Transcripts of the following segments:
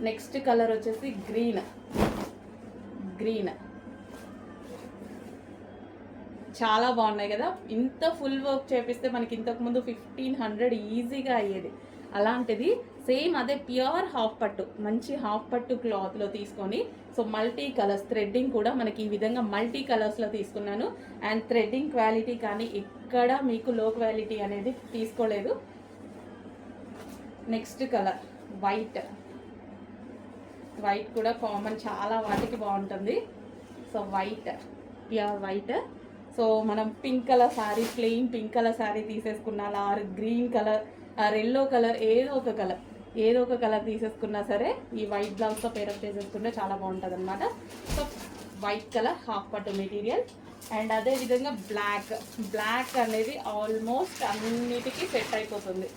Next colour వచ్చేసి green. చాలా బాగున్నాయి కదా. ఇంత ఫుల్ వర్క్ చేపిస్తే మనకి ఇంతకుముందు 1500 ఈజీగా అయ్యేది. అలాంటిది సేమ్ అదే ప్యూర్ హాఫ్ పట్టు, మంచి హాఫ్ పట్టు క్లాత్లో తీసుకొని, సో మల్టీ కలర్స్ థ్రెడ్డింగ్ కూడా మనకి ఈ విధంగా మల్టీ కలర్స్లో తీసుకున్నాను. అండ్ థ్రెడ్డింగ్ క్వాలిటీ కానీ ఎక్కడ మీకు లో క్వాలిటీ అనేది తీసుకోలేదు. నెక్స్ట్ కలర్ వైట్ కూడా కామన్, చాలా వాటికి బాగుంటుంది. So white, pure white. So మనం pink colour sari, plain pink colour sari తీసేసుకున్నా, or green colour or yellow colour, ఏదో ఒక కలర్ తీసేసుకున్నా సరే ఈ వైట్ బ్లౌజ్తో పేరప్ చేసేసుకుంటే చాలా బాగుంటుంది అనమాట. సో వైట్ కలర్ హాఫ్ పట్టు మెటీరియల్. అండ్ అదేవిధంగా బ్లాక్ అనేది ఆల్మోస్ట్ అన్నిటికీ సెట్ అయిపోతుంది.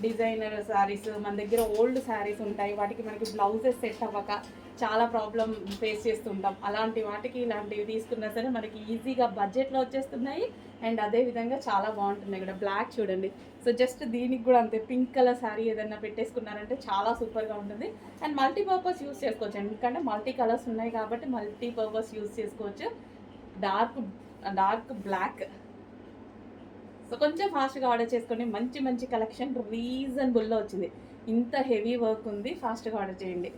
డిజైనర్ శారీస్ మన దగ్గర ఓల్డ్ శారీస్ ఉంటాయి, వాటికి మనకి బ్లౌజెస్ సెట్ అవ్వక చాలా ప్రాబ్లం ఫేస్ చేస్తుంటాం. అలాంటి వాటికి ఇలాంటివి తీసుకున్నా సరే మనకి ఈజీగా బడ్జెట్లో వచ్చేస్తున్నాయి. అండ్ అదేవిధంగా చాలా బాగుంటున్నాయి కూడా. బ్లాక్ చూడండి. సో జస్ట్ దీనికి కూడా అంతే, పింక్ కలర్ శారీ ఏదైనా పెట్టేసుకున్నారంటే చాలా సూపర్గా ఉంటుంది. అండ్ మల్టీపర్పస్ యూస్ చేసుకోవచ్చు, ఎందుకంటే మల్టీ కలర్స్ ఉన్నాయి కాబట్టి మల్టీపర్పస్ యూస్ చేసుకోవచ్చు. Dark black. సో కొంచెం ఫాస్ట్గా ఆర్డర్ చేసుకోండి. మంచి కలెక్షన్ రీజనబుల్లో వచ్చింది. ఇంత హెవీ వర్క్ ఉంది, ఫాస్ట్గా ఆర్డర్ చేయండి.